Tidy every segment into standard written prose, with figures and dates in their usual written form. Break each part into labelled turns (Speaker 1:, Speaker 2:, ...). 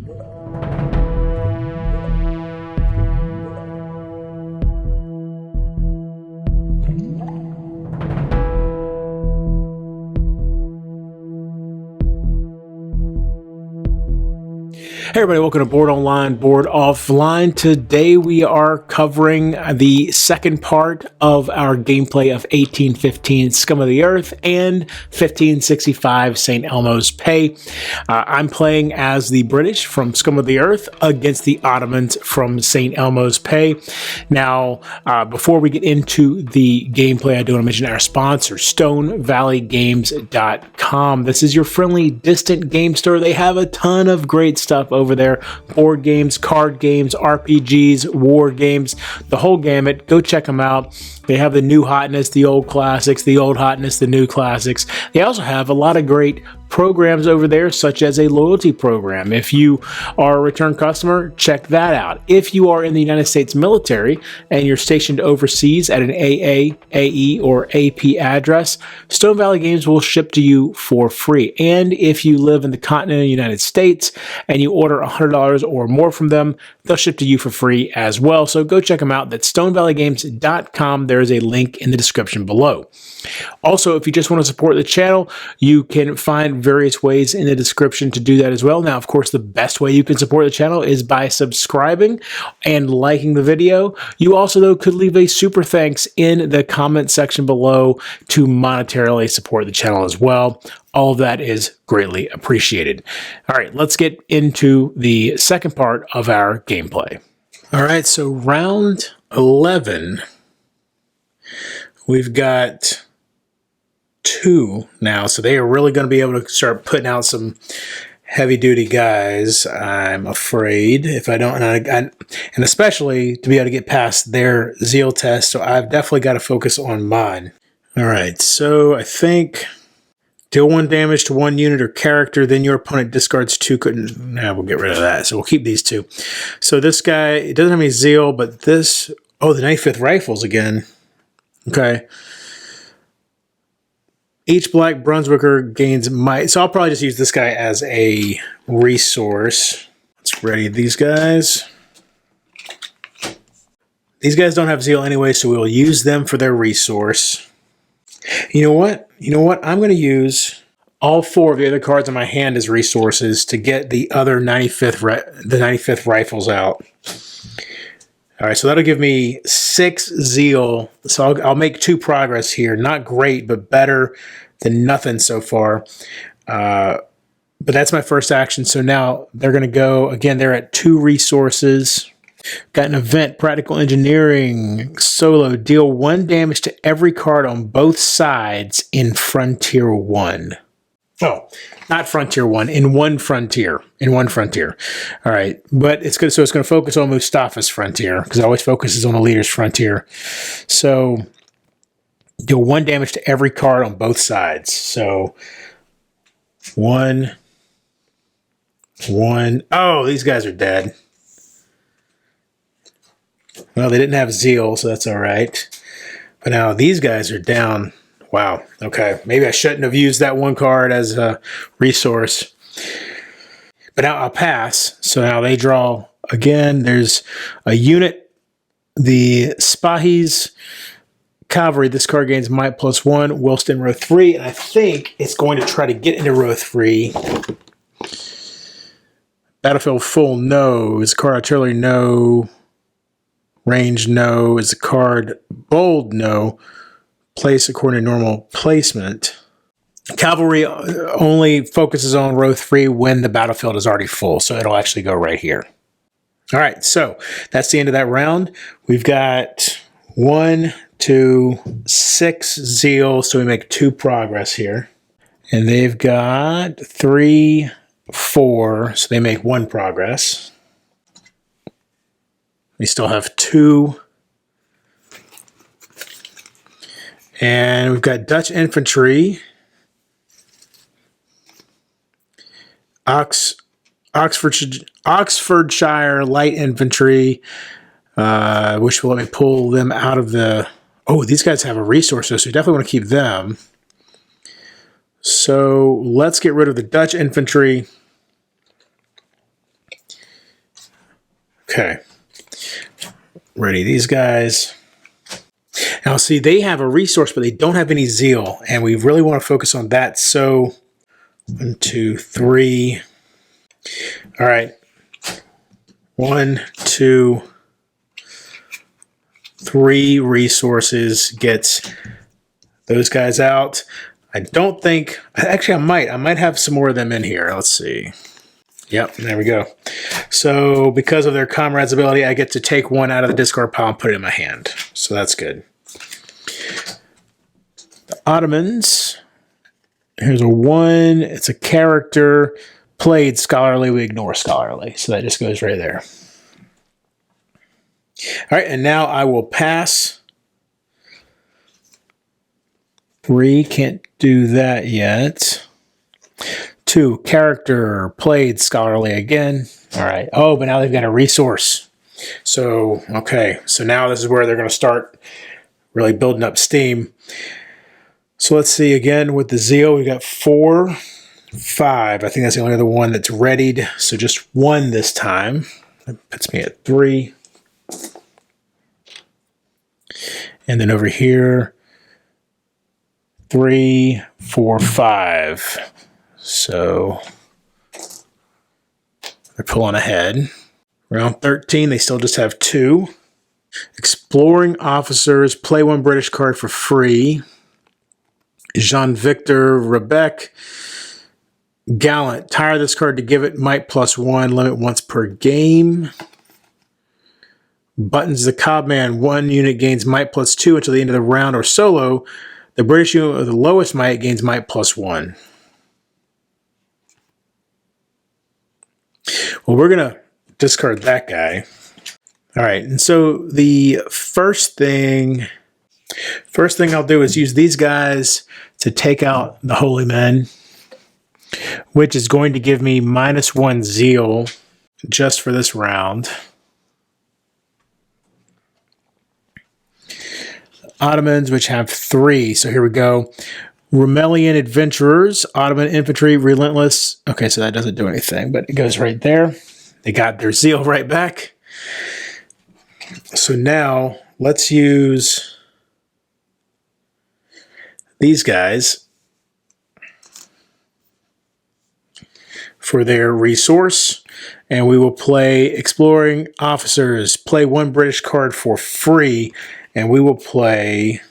Speaker 1: Hey everybody, welcome to Board Online, Board Offline. Today we are covering the second part of our gameplay of 1815 Scum of the Earth and 1565 St. Elmo's Pay. I'm playing as the British from Scum of the Earth against the Ottomans from St. Elmo's Pay. Now, before we get into the gameplay, I do want to mention our sponsor, StoneValleyGames.com. This is your friendly, distant game store. They have a ton of great stuff over there. Board games, card games, RPGs, war games, the whole gamut. Go check them out. They have the new hotness, the old classics, the old hotness, the new classics. They also have a lot of great programs over there, such as a loyalty program. If you are a return customer, check that out. If you are in the United States military and you're stationed overseas at an AA, AE, or AP address, Stone Valley Games will ship to you for free. And if you live in the continental United States and you order $100 or more from them, they'll ship to you for free as well. So go check them out. That's StoneValleyGames.com. There is a link in the description below. Also, if you just want to support the channel, you can find various ways in the description to do that as well. Now, of course, the best way you can support the channel is by subscribing and liking the video. You also, though, could leave a super thanks in the comment section below to monetarily support the channel as well. All of that is greatly appreciated. All right, let's get into the second part of our gameplay. All right, so round 11. We've got 2 now, so they are really going to be able to start putting out some heavy-duty guys, I'm afraid, if I don't, and especially to be able to get past their zeal test, so I've definitely got to focus on mine. All right, so I think deal 1 damage to 1 unit or character, then your opponent discards 2. We'll get rid of that, so we'll keep these 2. So this guy, it doesn't have any zeal, but this, oh, the 95th Rifles again. Okay. Each Black Brunswicker gains might. So I'll probably just use this guy as a resource. Let's ready these guys. These guys don't have zeal anyway, so we'll use them for their resource. You know what? I'm going to use all 4 of the other cards in my hand as resources to get the other 95th Rifles out. All right, so that'll give me 6 zeal. So I'll make 2 progress here. Not great, but better than nothing so far. But that's my first action. So now they're going to go, again, they're at 2 resources. Got an event, Practical Engineering, solo. Deal 1 damage to every card on both sides in Frontier 1. Oh, not Frontier 1, in one frontier. All right, but it's good. So it's going to focus on Mustafa's frontier because it always focuses on the leader's frontier. So deal 1 damage to every card on both sides. So 1. Oh, these guys are dead. Well, they didn't have zeal, so that's all right. But now these guys are down. Wow. Okay. Maybe I shouldn't have used that 1 card as a resource. But now I'll pass. So now they draw again. There's a unit. The Spahis Cavalry. This card gains might +1 whilst in row 3. And I think it's going to try to get into row 3. Battlefield full, no. Is card artillery, no. Range, no. Is the card bold, no. Place according to normal placement. Cavalry only focuses on row 3 when the battlefield is already full, so it'll actually go right here. All right, so that's the end of that round. We've got 1, 2, 6 zeal, so we make 2 progress here. And they've got 3, 4, so they make 1 progress. We still have 2. And we've got Dutch infantry, Oxfordshire light infantry, which will let me pull them out of the... Oh, these guys have a resource, so we definitely want to keep them. So let's get rid of the Dutch infantry. Okay. Ready these guys. Now, see, they have a resource, but they don't have any zeal, and we really want to focus on that. So, 1, 2, 3. All right. 1, 2, 3 resources gets those guys out. I don't think, actually I might have some more of them in here. Let's see. Yep, there we go. So because of their comrade's ability, I get to take one out of the discard pile and put it in my hand. So that's good. The Ottomans. Here's a 1. It's a character. Played scholarly. We ignore scholarly. So that just goes right there. All right, and now I will pass. 3, can't do that yet. 2, character, played scholarly again. All right. Oh, but now they've got a resource. So, okay. So now this is where they're going to start really building up steam. So let's see again with the zeal. We got 4, 5. I think that's the only other one that's readied. So just 1 this time. That puts me at 3. And then over here, 3, 4, 5. So they're pulling ahead. Round 13, they still just have 2. Exploring officers, play 1 British card for free. Jean-Victor Rebec. Gallant, tire this card to give it might +1, limit once per game. Buttons the Cobman, 1 unit gains might +2 until the end of the round or solo. The British unit with the lowest might gains might +1. Well, we're going to discard that guy. All right, and so the first thing I'll do is use these guys to take out the Holy Men, which is going to give me -1 zeal just for this round. Ottomans, which have 3. So here we go. Rumelian Adventurers, Ottoman Infantry, Relentless. Okay, so that doesn't do anything, but it goes right there. They got their zeal right back. So now let's use these guys for their resource. And we will play Exploring Officers, play 1 British card for free. And we will play,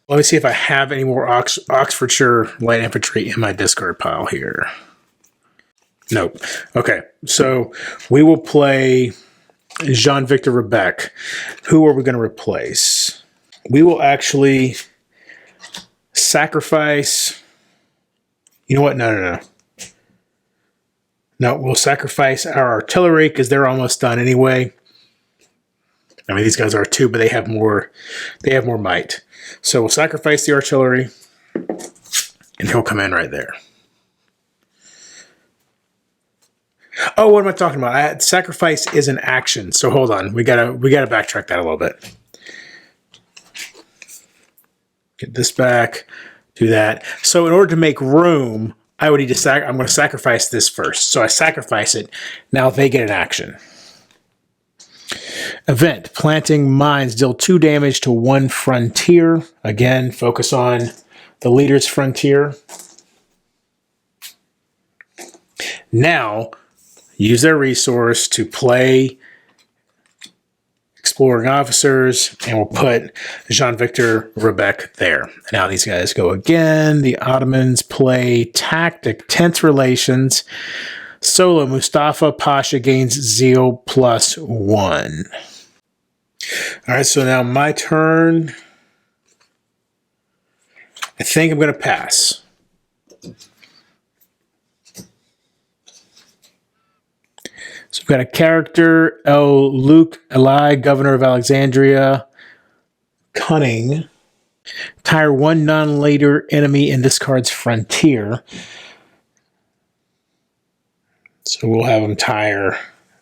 Speaker 1: let me see if I have any more Oxfordshire Light Infantry in my discard pile here. Nope. Okay, so we will play Jean-Victor Rebec. Who are we going to replace? We will actually sacrifice, you know what? No. No, we'll sacrifice our artillery because they're almost done anyway. I mean, these guys are 2, but they have more might. So we'll sacrifice the artillery, and he'll come in right there. Oh, what am I talking about? Sacrifice is an action. So hold on, we gotta backtrack that a little bit. Get this back. Do that. So in order to make room, I would need to I'm going to sacrifice this first. So I sacrifice it. Now they get an action. Event, planting mines, deal 2 damage to 1 frontier. Again, focus on the leader's frontier. Now, use their resource to play Exploring Officers, and we'll put Jean-Victor Rebec there. Now these guys go again. The Ottomans play Tactic, Tense Relations. Solo, Mustafa Pasha gains zeal +1. All right, so now my turn. I think I'm going to pass. So we've got a character, Luke Eli, Governor of Alexandria. Cunning. Tire 1 non-leader enemy in this card's frontier. So we'll have them tire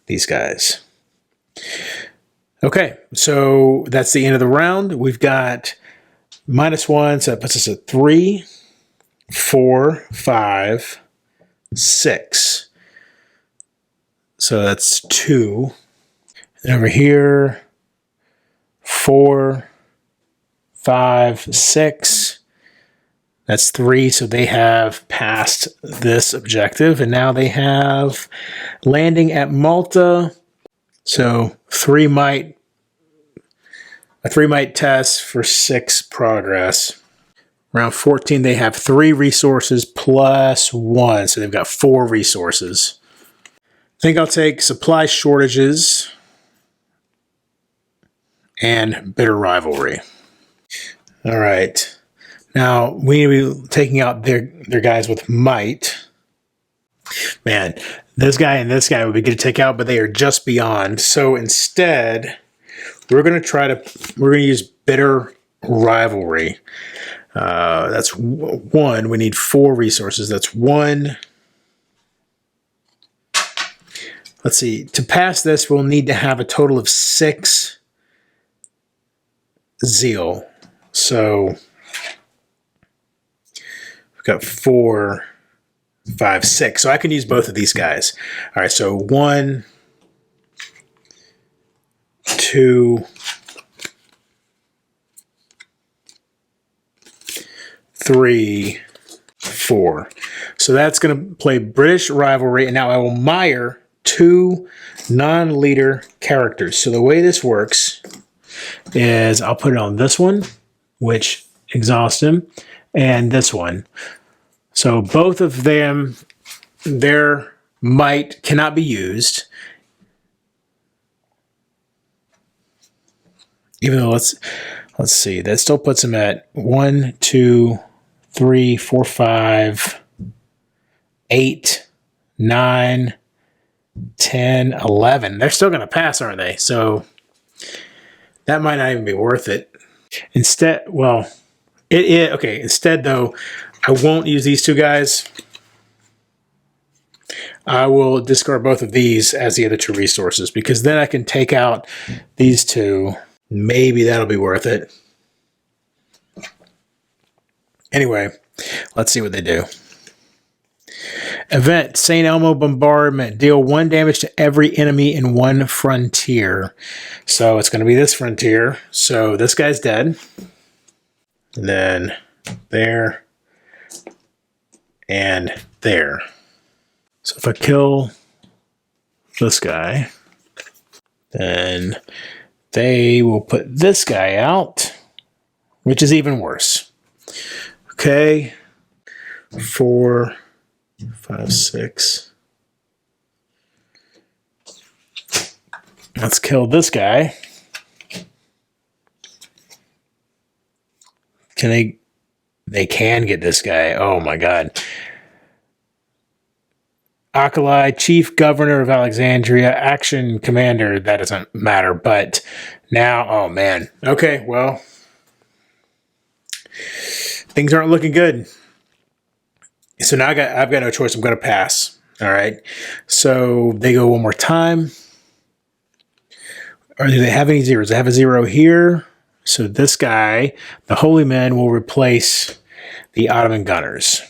Speaker 1: these guys. Okay, so that's the end of the round. We've got -1, so that puts us at 3, 4, 5, 6. So that's 2. And over here, 4, 5, 6. That's 3, so they have passed this objective, and now they have landing at Malta. So a 3 might test for 6 progress. Round 14, they have 3 resources plus 1, so they've got 4 resources. I think I'll take supply shortages and bitter rivalry. All right. Now, we need to be taking out their guys with might. Man, this guy and this guy would be good to take out, but they are just beyond. So instead, we're going to use bitter rivalry. That's 1. We need 4 resources. That's 1. Let's see. To pass this, we'll need to have a total of 6 zeal. So we've got 4, 5, 6. So I can use both of these guys. All right. So 1, 2, 3, 4. So that's going to play British rivalry. And now I will mire 2 non-leader characters. So the way this works is I'll put it on this one, which exhausts him, and this one. So both of them, their might cannot be used. Even though let's see, that still puts him at 1, 2, 3, 4, 5, 8, 9, 10, 11. They're still going to pass, aren't they? So that might not even be worth it. Instead, well, okay. Instead, though, I won't use these 2 guys. I will discard both of these as the other 2 resources, because then I can take out these 2. Maybe that'll be worth it. Anyway, let's see what they do. Event, St. Elmo bombardment. Deal 1 damage to every enemy in 1 frontier. So it's going to be this frontier. So this guy's dead. And then there. And there. So if I kill this guy, then they will put this guy out, which is even worse. Okay. 4, 5, 6. Let's kill this guy. Can they can get this guy. Oh my God. Alkali, Chief Governor of Alexandria, Action Commander. That doesn't matter, but now, oh man. Okay, well, things aren't looking good. So now I've got no choice. I'm going to pass. All right. So they go one more time. Or do they have any zeros? They have a 0 here. So this guy, the Holy Men, will replace the Ottoman gunners.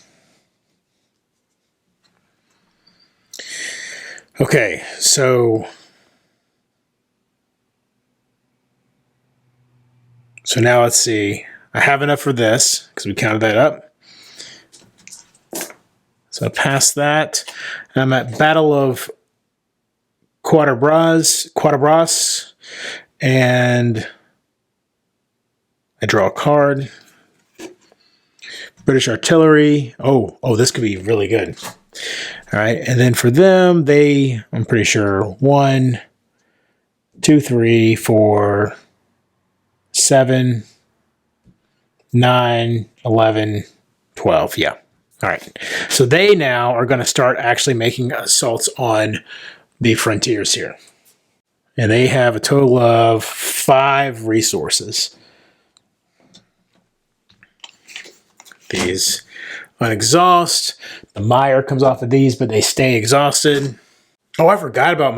Speaker 1: Okay, so now let's see. I have enough for this because we counted that up. So I passed that. I'm at Battle of Quatabras, and I draw a card. British artillery. Oh, this could be really good. All right, and then for them, I'm pretty sure 1, 2, 3, 4, 7, 9, 11, 12. Yeah. All right. So they now are going to start actually making assaults on the frontiers here. And they have a total of 5 resources. These unexhaust. The mire comes off of these, but they stay exhausted. Oh, I forgot about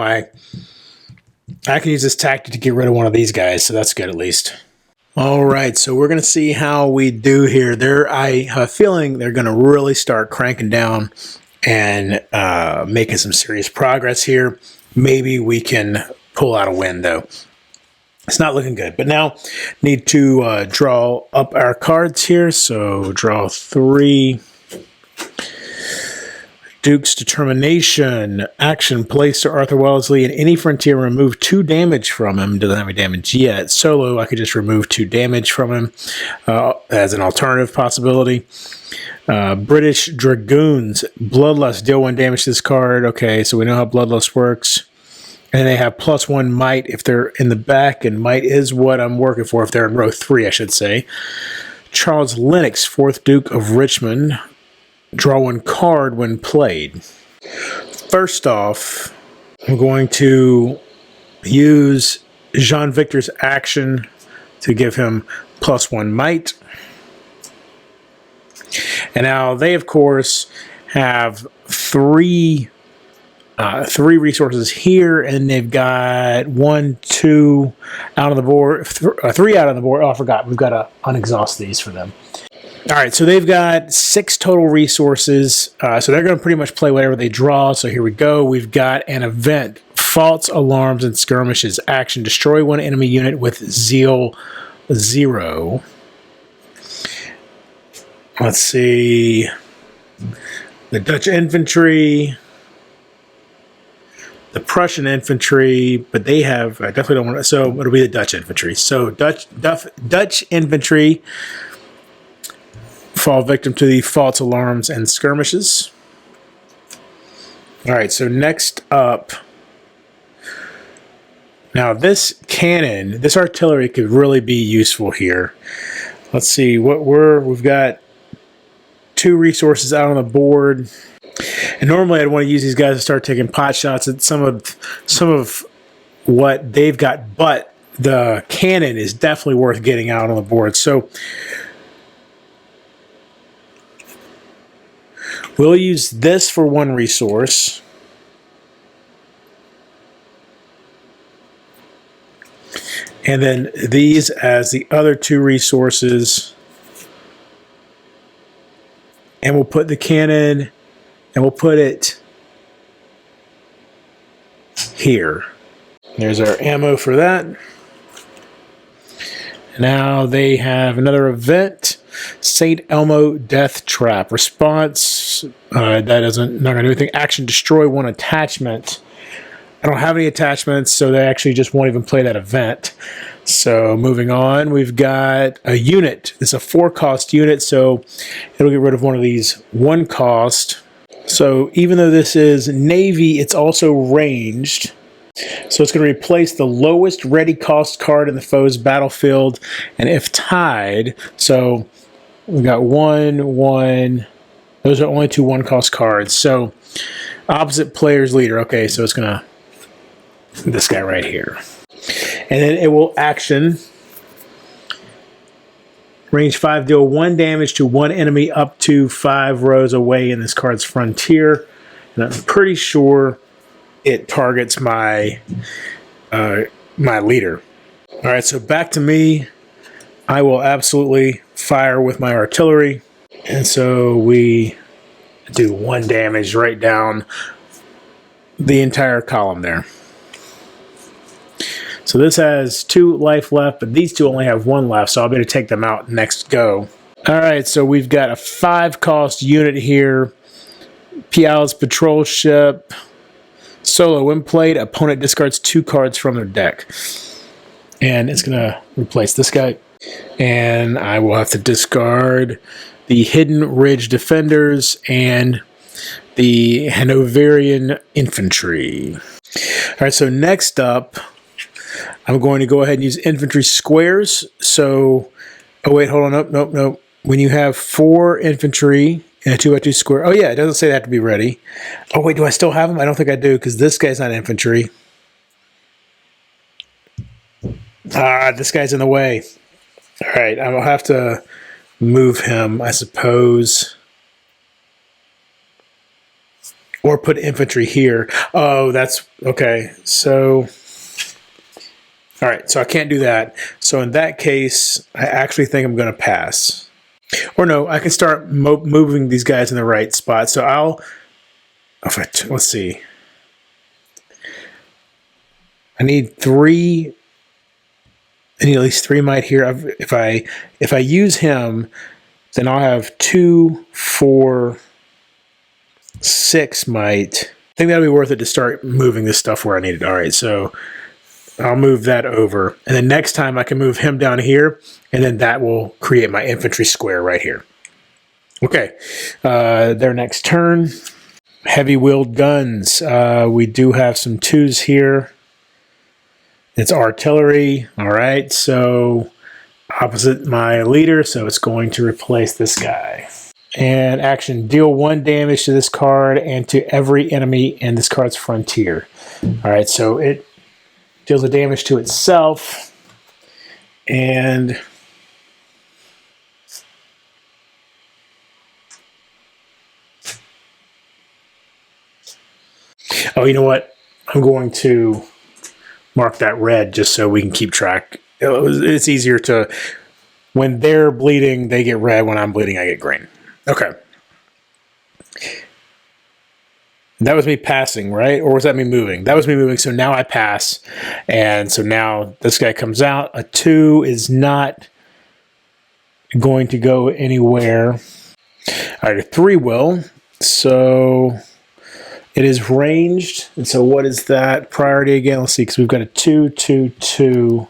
Speaker 1: I can use this tactic to get rid of one of these guys, so that's good at least. All right, so we're going to see how we do here. I have a feeling they're going to really start cranking down and making some serious progress here. Maybe we can pull out a win, though. It's not looking good. But now need to draw up our cards here. So draw 3. Duke's Determination. Action. Place Sir Arthur Wellesley in any frontier. Remove 2 damage from him. Doesn't have any damage yet. Solo, I could just remove 2 damage from him as an alternative possibility. British Dragoons. Bloodlust. Deal 1 damage to this card. Okay, so we know how Bloodlust works. And they have +1 might if they're in the back, and might is what I'm working for if they're in row 3, I should say. Charles Lennox, 4th Duke of Richmond. Draw 1 card when played. First off, I'm going to use Jean Victor's action to give him +1 might. And now they, of course, have 3 resources here, and they've got 1, 2 out on the board, 3 out on the board. Oh, I forgot. We've got to unexhaust these for them. All right, so they've got 6 total resources, so they're going to pretty much play whatever they draw. So here we go. We've got an event, Faults, Alarms, and Skirmishes. Action, destroy 1 enemy unit with Zeal 0. Let's see. The Dutch Infantry, the Prussian Infantry, but they have, I definitely don't want to, so it'll be the Dutch Infantry. So Dutch Infantry fall victim to the Faults, Alarms, and Skirmishes. All right, so next up, now this cannon, this artillery could really be useful here. Let's see what we've got 2 resources out on the board. And normally I'd want to use these guys to start taking pot shots at some of what they've got, but the cannon is definitely worth getting out on the board. So we'll use this for 1 resource. And then these as the other 2 resources. And we'll put the cannon, and we'll put it here. There's our ammo for that. Now they have another event, St. Elmo Death Trap. Response, that isn't not going to do anything. Action, destroy 1 attachment. I don't have any attachments, so they actually just won't even play that event. So moving on, we've got a unit. It's a 4-cost unit, so it'll get rid of 1 of these 1 cost. So even though this is Navy, it's also ranged. So it's going to replace the lowest ready cost card in the foe's battlefield, and if tied, so we got 1, 1. Those are only 2 1-cost cards. So opposite player's leader. Okay, so it's going to this guy right here. And then it will action. Range 5, deal 1 damage to 1 enemy up to 5 rows away in this card's frontier. And I'm pretty sure it targets my my leader. All right, so back to me. I will absolutely fire with my artillery. And so we do 1 damage right down the entire column there. So this has 2 life left, but these 2 only have 1 left, so I'll be able to take them out next go. All right, so we've got a 5-cost unit here. Pial's patrol ship. Solo, when played, opponent discards 2 cards from their deck. And it's going to replace this guy. And I will have to discard the Hidden Ridge Defenders and the Hanoverian Infantry. All right, so next up, I'm going to go ahead and use infantry squares. So, oh wait, hold on, nope. When you have 4 infantry in a 2x2 square, oh yeah, it doesn't say they have to be ready. Oh wait, do I still have them? I don't think I do, because this guy's not infantry. This guy's in the way. All right, I'll have to move him, I suppose. Or put infantry here. Oh, that's, okay, so... All right, so I can't do that. So in that case, I actually think I'm going to pass. Or no, I can start moving these guys in the right spot. So I'll, let's see. I need 3. I need at least 3 might here. If I use him, then I'll have 2, 4, 6 might. I think that'll be worth it to start moving this stuff where I need it. All right, so I'll move that over. And then next time I can move him down here, and then that will create my infantry square right here. Okay, their next turn. Heavy wheeled guns. We do have some 2s here. It's artillery. All right, so opposite my leader, so it's going to replace this guy. And action, deal 1 damage to this card and to every enemy in this card's frontier. All right, so it deals the damage to itself. And oh, you know what? I'm going to mark that red just so we can keep track. It's easier to, when they're bleeding, they get red. When I'm bleeding, I get green. Okay. That was me passing, right? Or was that me moving? That was me moving, so now I pass. And so now this guy comes out. A 2 is not going to go anywhere. All right, a 3 will. So it is ranged. And so what is that priority again? Let's see, because we've got a 2, 2, 2.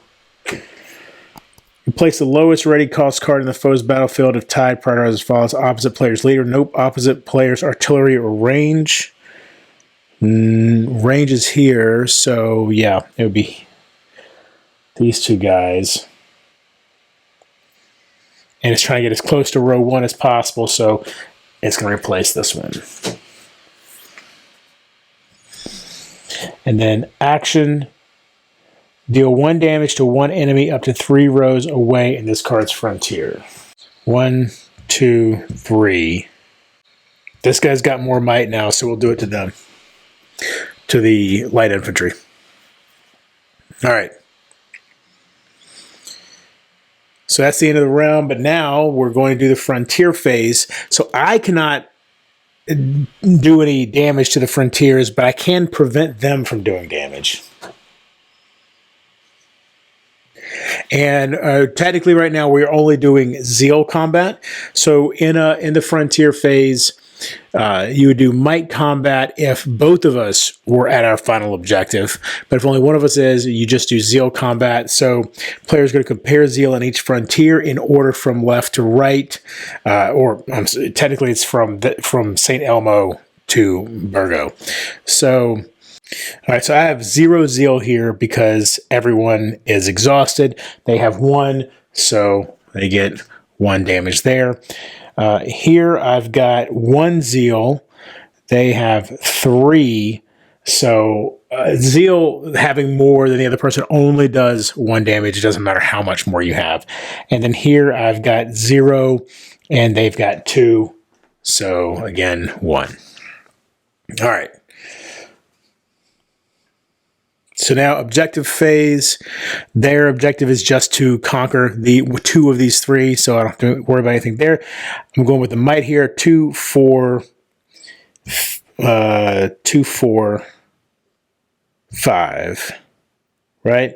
Speaker 1: You place the lowest ready cost card in the foe's battlefield if tied. Prioritize as follows. Opposite player's leader. Nope. Opposite player's artillery or range. Range is here. So, yeah, it would be these 2 guys. And it's trying to get as close to row 1 as possible. So it's going to replace this one. And then action. Deal 1 damage to 1 enemy up to 3 rows away in this card's frontier. 1, 2, 3. This guy's got more might now, so we'll do it to them. To the light infantry. All right. So that's the end of the round, but now we're going to do the frontier phase. So I cannot do any damage to the frontiers, but I can prevent them from doing damage. And technically right now we're only doing zeal combat. So in the frontier phase, you would do might combat if both of us were at our final objective. But if only one of us is, you just do zeal combat. So players are going to compare zeal on each frontier in order from left to right. Technically it's from St. Elmo to Burgo. So all right, so I have 0 zeal here because everyone is exhausted. They have 1, so they get 1 damage there. Here I've got 1 zeal. They have 3. So zeal having more than the other person only does 1 damage. It doesn't matter how much more you have. And then here I've got 0 and they've got 2. So again, 1. All right. So now objective phase, their objective is just to conquer the 2 of these 3, so I don't have to worry about anything there. I'm going with the might here, 2, 4, 2, 4, 5, right?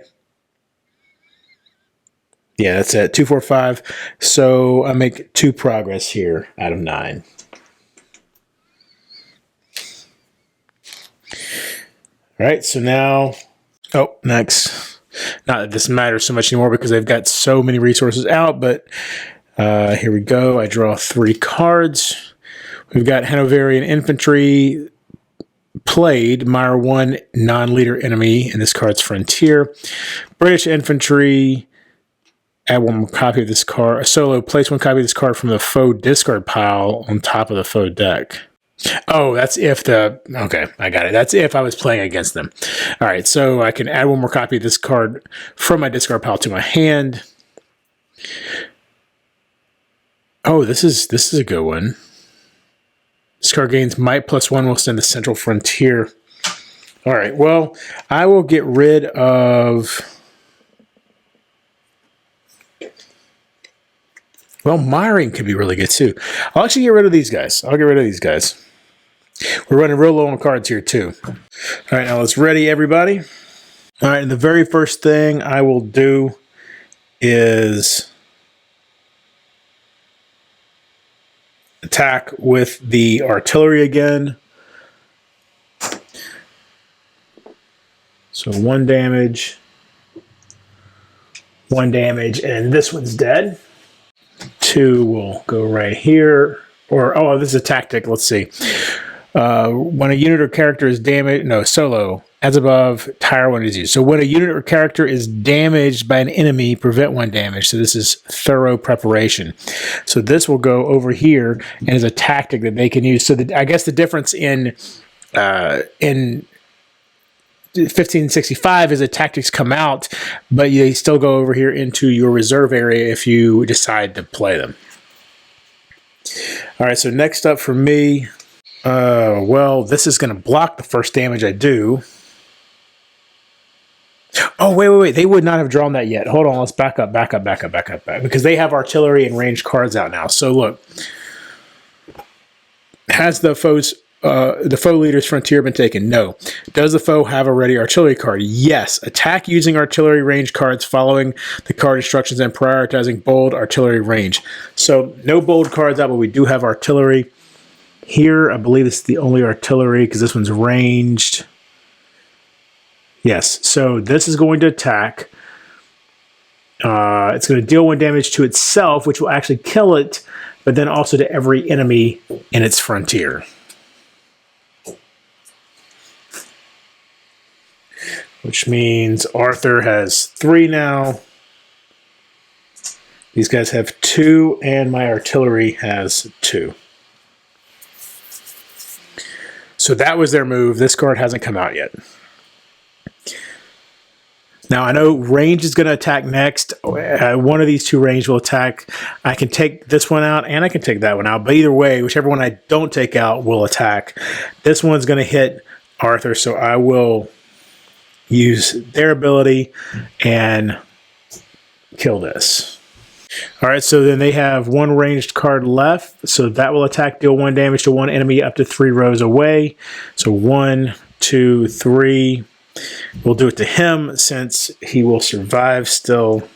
Speaker 1: Yeah, that's it, 2, 4, 5. So I make 2 progress here out of 9. All right, so now... Oh, next. Not that this matters so much anymore because they've got so many resources out, but here we go. I draw 3 cards. We've got Hanoverian Infantry played, Mire 1 non-leader enemy in this card's frontier. British Infantry, add 1 more copy of this card. Solo, place 1 copy of this card from the foe discard pile on top of the foe deck. Oh, that's if the... Okay, I got it. That's if I was playing against them. All right, so I can add 1 more copy of this card from my discard pile to my hand. Oh, this is a good one. This card gains might +1 will send the central frontier. All right, well, I will get rid of... Well, miring could be really good too. I'll actually get rid of these guys. We're running real low on cards here too. All right, now let's ready everybody. All right, and the very first thing I will do is attack with the artillery again. So 1 damage, and this one's dead. 2 will go right here. Or, oh, this is a tactic. Let's see. When a unit or character is damaged, no, solo, as above, tire 1 is used. So when a unit or character is damaged by an enemy, prevent 1 damage. So this is thorough preparation. So this will go over here and is a tactic that they can use. So I guess the difference in 1565 is that tactics come out, but they still go over here into your reserve area if you decide to play them. All right, so next up for me, well, this is going to block the first damage I do. Oh, wait. They would not have drawn that yet. Hold on, let's back up, because they have artillery and ranged cards out now. So look, has the foe leader's frontier been taken? No. Does the foe have a ready artillery card? Yes. Attack using artillery range cards, following the card instructions and prioritizing bold artillery range. So no bold cards out, but we do have artillery. Here, I believe it's the only artillery because this one's ranged. Yes. So this is going to attack. It's going to deal 1 damage to itself, which will actually kill it, but then also to every enemy in its frontier. Which means Arthur has 3 now. These guys have 2, and my artillery has 2. So that was their move. This card hasn't come out yet. Now, I know range is going to attack next. One of these 2 range will attack. I can take this one out, and I can take that one out. But either way, whichever one I don't take out will attack. This one's going to hit Arthur, so I will use their ability and kill this. All right, so then they have 1 ranged card left. So that will attack, deal 1 damage to 1 enemy up to 3 rows away. So 1, 2, 3. We'll do it to him since he will survive still.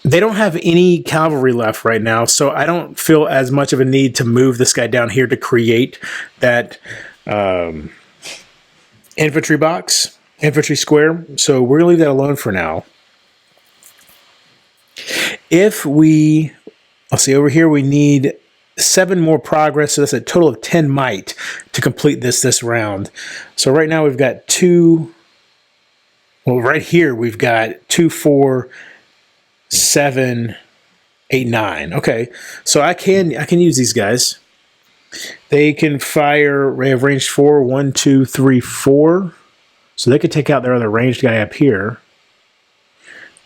Speaker 1: They don't have any cavalry left right now, so I don't feel as much of a need to move this guy down here to create that infantry box, infantry square. So we're going to leave that alone for now. If we, I'll see over here, we need 7 more progress, so that's a total of 10 might to complete this round. So right now we've got 2. Well, right here we've got 2, 4, 7, 8, 9. Okay, so I can use these guys. They can fire. They have range 4, 1, 2, 3, 4. So they could take out their other ranged guy up here.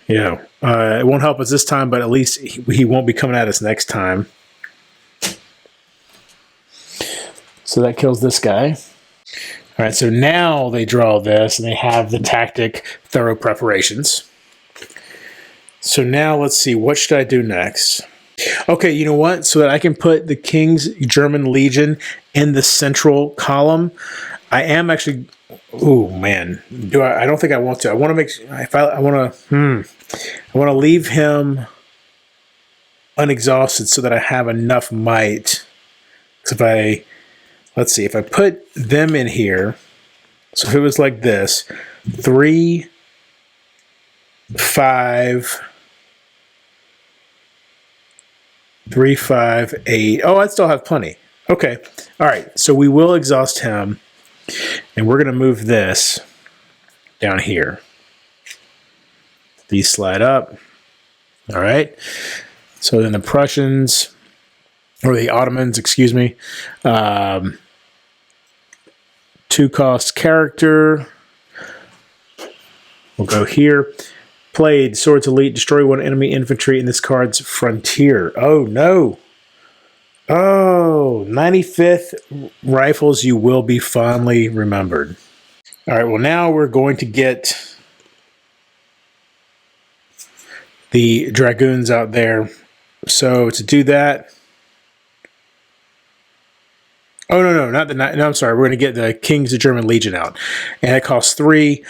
Speaker 1: Yeah, it won't help us this time, but at least he won't be coming at us next time. So that kills this guy. All right, so now they draw this, and they have the tactic thorough preparations. So now let's see, what should I do next? Okay, you know what? So that I can put the King's German Legion in the central column, I am actually... Oh man, I don't think I want to. I want to make. I want to leave him unexhausted so that I have enough might. Because let's see, if I put them in here. So if it was like this, 3, 5, 3, 5, 8. Oh, I'd still have plenty. Okay, all right. So we will exhaust him. And we're going to move this down here. These slide up. All right. So then the Prussians, or the Ottomans, excuse me. 2-cost character. We'll go here. Played Swords Elite. Destroy 1 enemy infantry in this card's frontier. Oh, no. Oh, 95th Rifles, you will be fondly remembered. All right, well, now we're going to get the Dragoons out there. So to do that... Oh, no, I'm sorry. We're going to get the King's German Legion out. And it costs 3.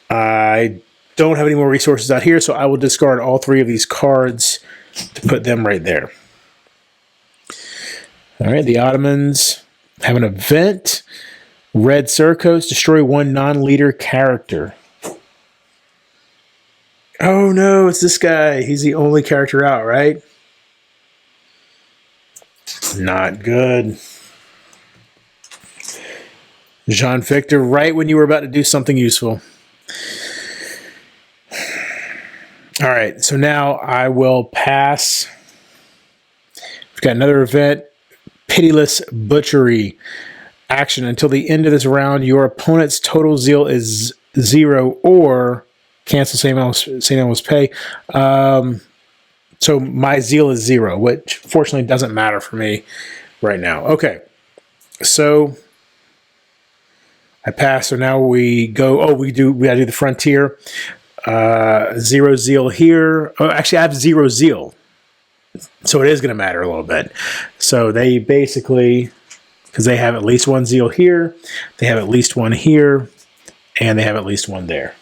Speaker 1: I don't have any more resources out here, so I will discard all 3 of these cards to put them right there. All right, the Ottomans have an event. Red Surcoats, destroy 1 non-leader character. Oh no, it's this guy. He's the only character out, right? Not good. Jean Victor, right when you were about to do something useful. All right, so now I will pass. We've got another event, Pitiless Butchery. Action. Until the end of this round, your opponent's total zeal is 0 or cancel same amount pay. So my zeal is 0, which fortunately doesn't matter for me right now. Okay, so I pass. So now we go. Oh, we gotta do the frontier. 0 zeal here. Oh, actually, I have 0 zeal, so it is going to matter a little bit. So they basically, because they have at least 1 zeal here, they have at least 1 here, and they have at least 1 there.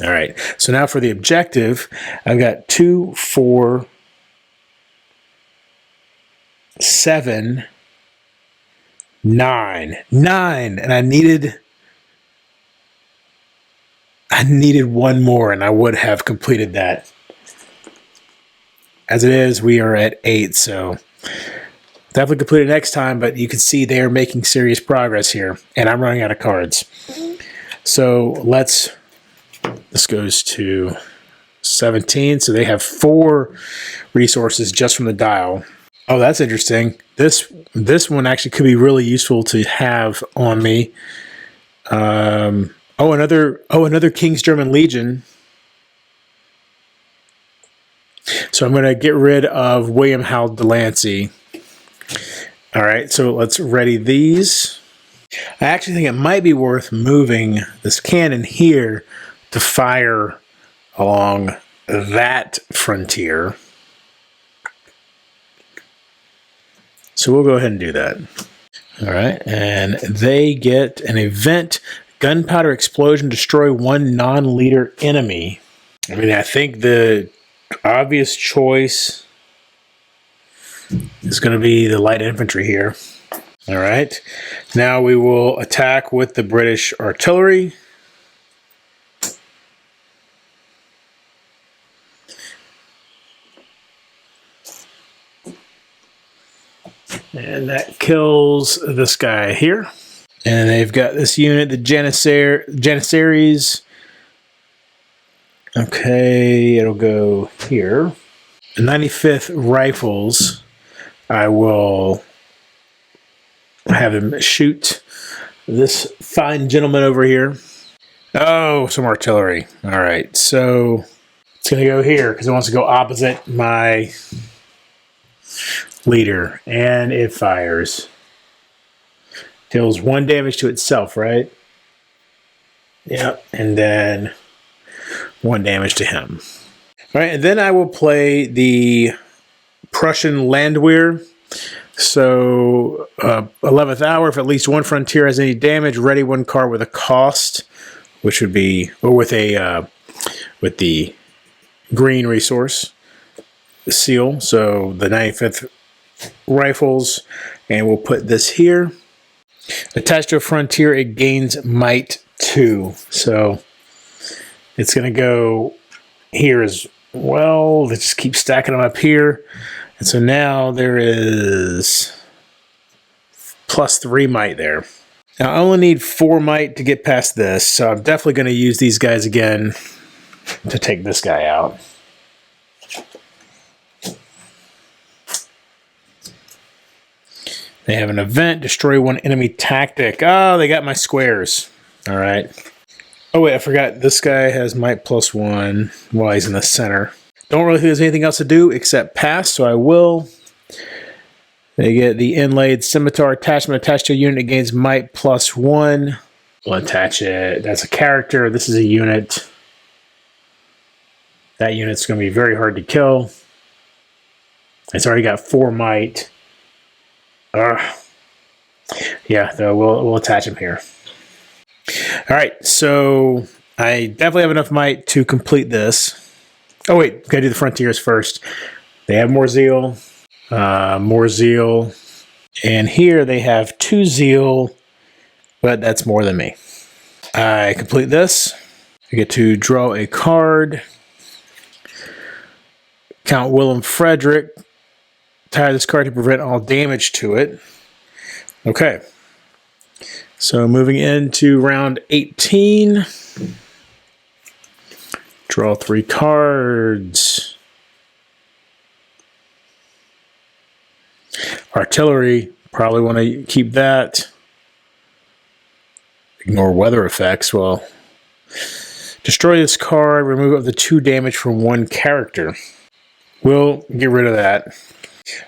Speaker 1: All right. So now for the objective, I've got 2, 4, 7, 9, and I needed 1 more, and I would have completed that. As it is, we are at 8, so definitely complete it next time, but you can see they are making serious progress here, and I'm running out of cards. So this goes to 17, so they have 4 resources just from the dial. Oh, that's interesting. This one actually could be really useful to have on me. Another King's German Legion. So I'm going to get rid of William Howell Delancey. All right, so let's ready these. I actually think it might be worth moving this cannon here to fire along that frontier. So we'll go ahead and do that. All right, and they get an event, gunpowder explosion, destroy 1 non-leader enemy. I mean, I think the obvious choice is going to be the light infantry here. All right, now we will attack with the British artillery. And that kills this guy here. And they've got this unit, the Janissaries. Okay, it'll go here. The 95th Rifles, I will have him shoot this fine gentleman over here. Oh, some artillery. All right, so it's going to go here because it wants to go opposite my leader, and it fires. Deals 1 damage to itself, right? Yep, and then 1 damage to him. All right, and then I will play the Prussian Landwehr. So 11th hour, if at least 1 frontier has any damage, ready 1 card with a cost, which would be, or with the green resource seal. So the 95th Rifles, and we'll put this here. Attached to a frontier, it gains might 2. So it's going to go here as well. Let's just keep stacking them up here. And so now there is +3 might there. Now I only need 4 might to get past this, so I'm definitely going to use these guys again to take this guy out. They have an event, destroy 1 enemy tactic. Oh, they got my squares. All right. Oh, wait, I forgot. This guy has might +1 while he's in the center. Don't really think there's anything else to do except pass, so I will. They get the inlaid scimitar attachment attached to a unit. It gains might +1. We'll attach it. That's a character. This is a unit. That unit's going to be very hard to kill. It's already got 4 might. Yeah, so we'll attach him here. All right, so I definitely have enough might to complete this. Oh wait, gotta do the frontiers first. They have more zeal, and here they have 2 zeal, but that's more than me. I complete this. I get to draw a card. Count Willem Frederick. Tire this card to prevent all damage to it. Okay. So moving into round 18. Draw 3 cards. Artillery. Probably want to keep that. Ignore weather effects. Well, destroy this card. Remove up to 2 damage from 1 character. We'll get rid of that.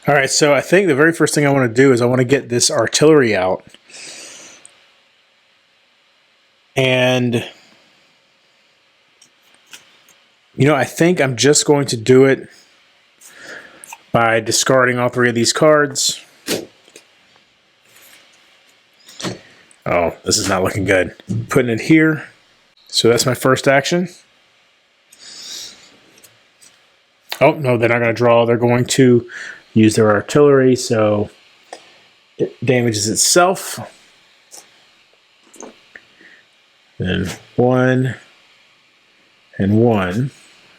Speaker 1: All right, so I think the very first thing I want to do is I want to get this artillery out. And, you know, I think I'm just going to do it by discarding all 3 of these cards. Oh, this is not looking good. Putting it here. So that's my first action. Oh, no, they're not going to draw. They're going to use their artillery, so it damages itself. Then 1 and 1.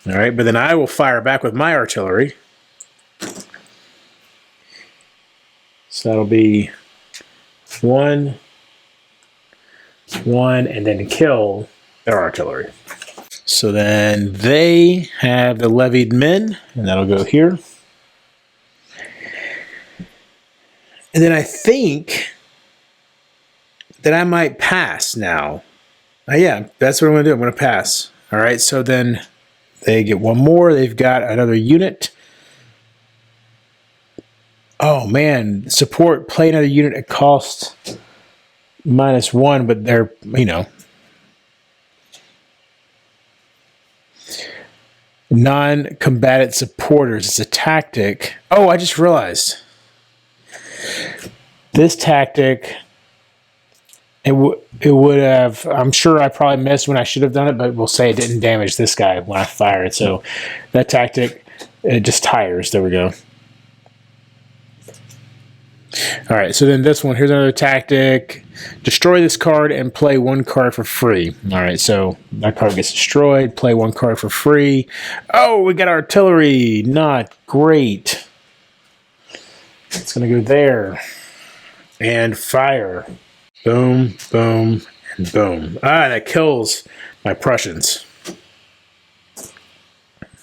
Speaker 1: All right, but then I will fire back with my artillery. So that'll be 1, 1, and then kill their artillery. So then they have the levied men, and that'll go here. And then I think that I might pass now. Yeah, that's what I'm going to do. I'm going to pass. All right, so then they get 1 more. They've got another unit. Oh, man. Support, play another unit at cost -1, but they're, you know, non-combatant supporters. It's a tactic. Oh, I just realized. This tactic, it would have, I'm sure I probably missed when I should have done it, but we'll say it didn't damage this guy when I fired. So that tactic, it just tires. There we go. All right, so then this one, here's another tactic. Destroy this card and play 1 card for free. All right, so that card gets destroyed. Play 1 card for free. Oh, we got artillery. Not great. It's going to go there. And fire. Boom, boom, and boom. Ah, that kills my Prussians.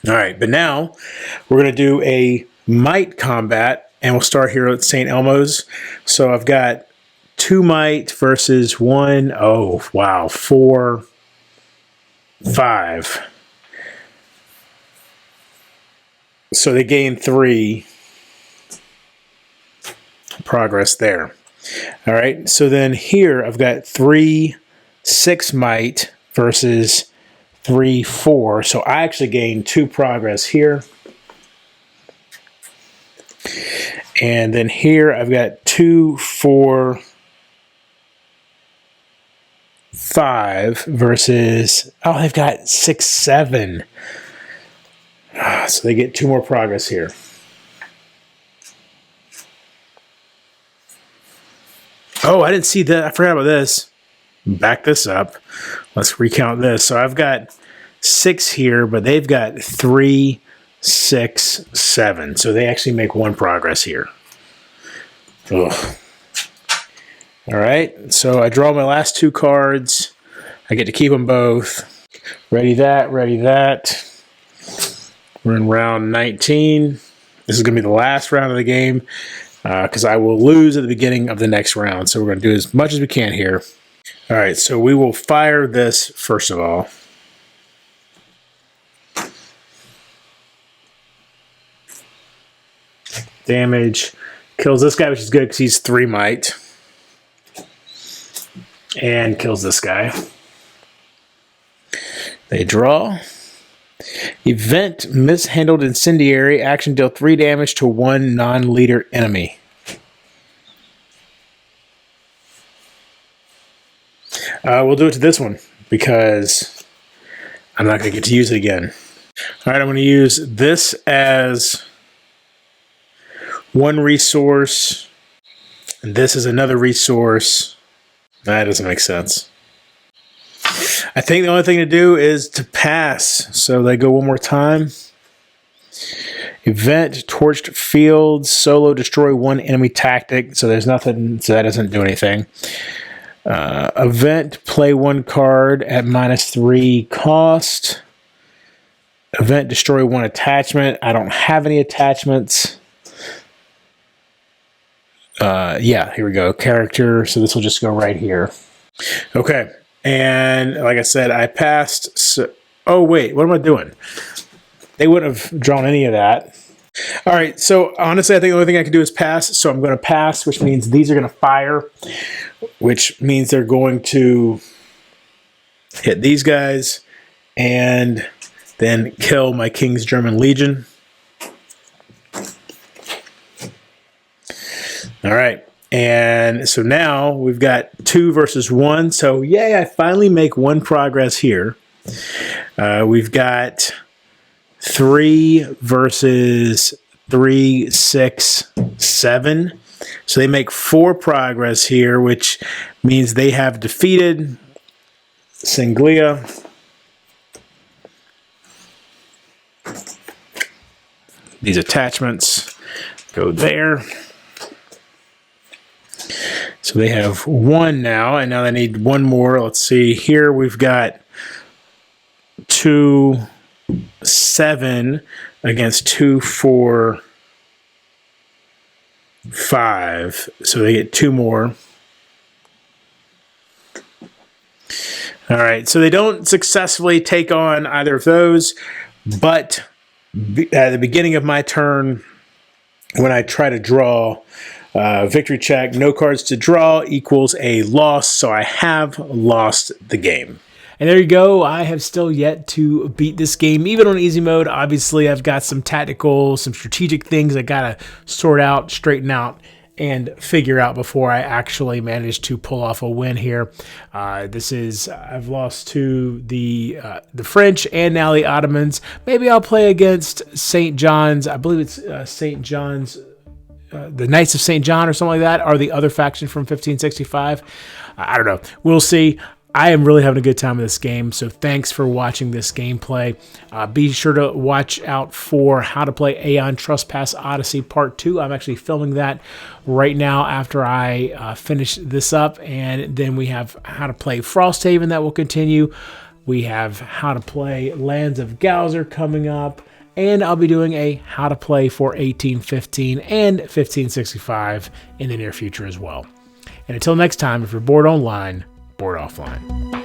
Speaker 1: All right, but now we're going to do a might combat, and we'll start here at St. Elmo's. So I've got 2 might versus 1. Oh, wow. 4, 5. So they gain 3 progress there. All right, so then here I've got 3, 6 might versus 3, 4. So I actually gained 2 progress here. And then here I've got 2, 4, 5 versus, oh, they've got 6, 7. So they get 2 more progress here. Oh, I didn't see that. I forgot about this. Back this up. Let's recount this. So I've got 6 here, but they've got 3, 6, 7. So they actually make 1 progress here. Ugh. All right. So I draw my last 2 cards. I get to keep them both. Ready that, ready that. We're in round 19. This is going to be the last round of the game. Because I will lose at the beginning of the next round. So we're going to do as much as we can here. All right, so we will fire this first of all. Damage. Kills this guy, which is good because he's 3 might. And kills this guy. They draw. Event mishandled incendiary. Action deal 3 damage to 1 non-leader enemy. We'll do it to this one because I'm not going to get to use it again. All right, I'm going to use this as one resource, and this is another resource. That doesn't make sense. I think the only thing to do is to pass. So they go one more time. Event, torched fields, solo, destroy one enemy tactic. So there's nothing, so that doesn't do anything. Event, play one card at -3 cost. Event, destroy one attachment. I don't have any attachments. Yeah, here we go. Character. So this will just go right here. Okay. And like I said, I passed. So, oh, wait, what am I doing? They wouldn't have drawn any of that. All right. So honestly, I think the only thing I can do is pass. So I'm going to pass, which means these are going to fire, which means they're going to hit these guys and then kill my King's German Legion. All right. And so now we've got 2 versus 1. So yay, I finally make 1 progress here. We've got 3 versus 3, 6, 7. So they make 4 progress here, which means they have defeated Sanglia. These attachments go there. So they have 1 now, and now they need 1 more. Let's see. Here we've got 2, 7 against 2, 4, 5. So they get 2 more. All right. So they don't successfully take on either of those, but at the beginning of my turn, when I try to draw, victory check, no cards to draw equals a loss, so I have lost the game. And there you go. I have still yet to beat this game, even on easy mode. Obviously, I've got some tactical, some strategic things I got to sort out, straighten out, and figure out before I actually manage to pull off a win here. I've lost to the French and now the Ottomans. Maybe I'll play against St. John's. I believe it's St. John's. The Knights of St. John or something like that, are the other faction from 1565. I don't know. We'll see. I am really having a good time with this game, so thanks for watching this gameplay. Be sure to watch out for How to Play Aeon Trespass Odyssey Part 2. I'm actually filming that right now after I finish this up, and then we have How to Play Frosthaven that will continue. We have How to Play Lands of Gauzer coming up, and I'll be doing a How to Play for 1815 and 1565 in the near future as well. And until next time, if you're bored online, board offline.